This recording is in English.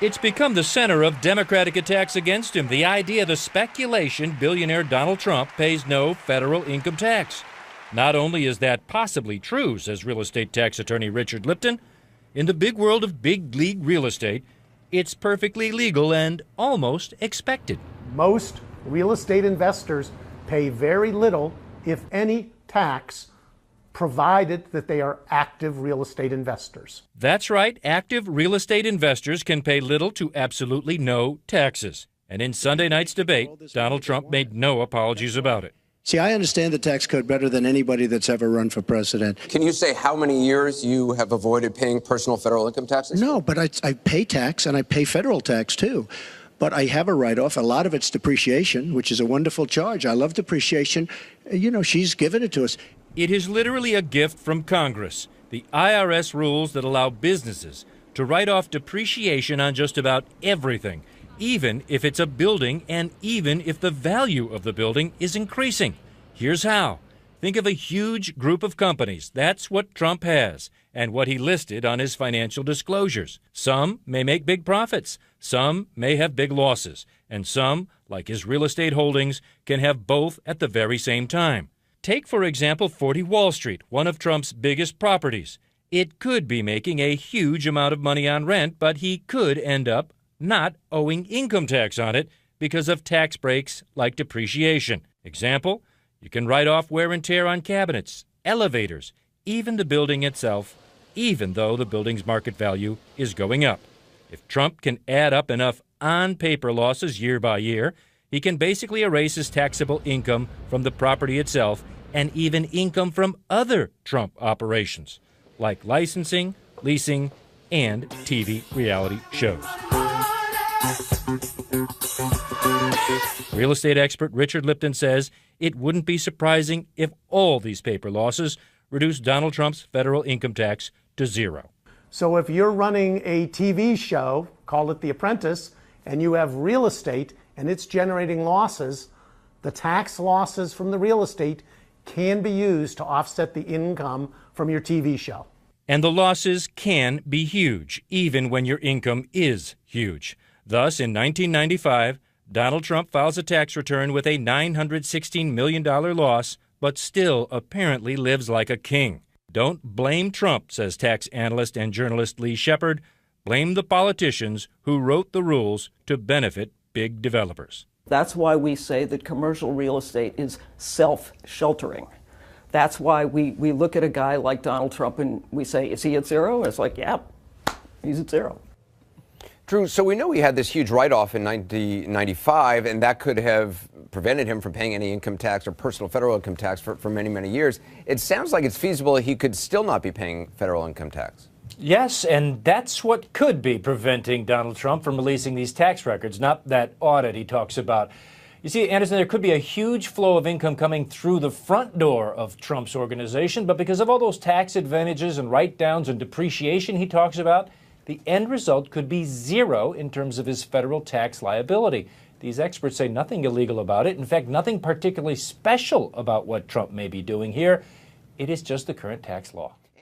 It's become the center of Democratic attacks against him. The idea, the speculation, billionaire Donald Trump pays no federal income tax. Not only is that possibly true, says real estate tax attorney Richard Lipton, in the big world of big league real estate, it's perfectly legal and almost expected. Most real estate investors pay very little, if any, tax, provided that they are active real estate investors. That's right. Active real estate investors can pay little to absolutely no taxes. And in Sunday night's debate, Donald Trump made no apologies about it. See, I understand the tax code better than anybody that's ever run for president. Can you say how many years you have avoided paying personal federal income taxes? No, but I pay tax, and I pay federal tax, too. But I have a write-off. A lot of it's depreciation, which is a wonderful charge. I love depreciation. You know, she's given it to us. It is literally a gift from Congress. The IRS rules that allow businesses to write off depreciation on just about everything, even if it's a building and even if the value of the building is increasing. Here's how. Think of a huge group of companies. That's what Trump has and what he listed on his financial disclosures. Some may make big profits. Some may have big losses. And some, like his real estate holdings, can have both at the very same time. Take, for example, 40 Wall Street, one of Trump's biggest properties. It could be making a huge amount of money on rent, but he could end up not owing income tax on it because of tax breaks like depreciation. Example, you can write off wear and tear on cabinets, elevators, even the building itself, even though the building's market value is going up. If Trump can add up enough on-paper losses year by year, he can basically erase his taxable income from the property itself and even income from other Trump operations, like licensing, leasing, and TV reality shows. Real estate expert Richard Lipton says it wouldn't be surprising if all these paper losses reduced Donald Trump's federal income tax to zero. So if you're running a TV show, call it The Apprentice, and you have real estate and it's generating losses, the tax losses from the real estate can be used to offset the income from your TV show. And the losses can be huge, even when your income is huge. Thus, in 1995, Donald Trump files a tax return with a $916 million loss, but still apparently lives like a king. Don't blame Trump, says tax analyst and journalist Lee Shepard. Blame the politicians who wrote the rules to benefit big developers. That's why we say that commercial real estate is self-sheltering. That's why we look at a guy like Donald Trump and we say, is he at zero? And it's like, yeah, he's at zero. Drew, so we know he had this huge write-off in 1995, and that could have prevented him from paying any income tax or personal federal income tax for many, many years. It sounds like it's feasible he could still not be paying federal income tax. Yes, and that's what could be preventing Donald Trump from releasing these tax records, not that audit he talks about. You see, Anderson, there could be a huge flow of income coming through the front door of Trump's organization, but because of all those tax advantages and write-downs and depreciation he talks about, the end result could be zero in terms of his federal tax liability. These experts say nothing illegal about it. In fact, nothing particularly special about what Trump may be doing here. It is just the current tax law.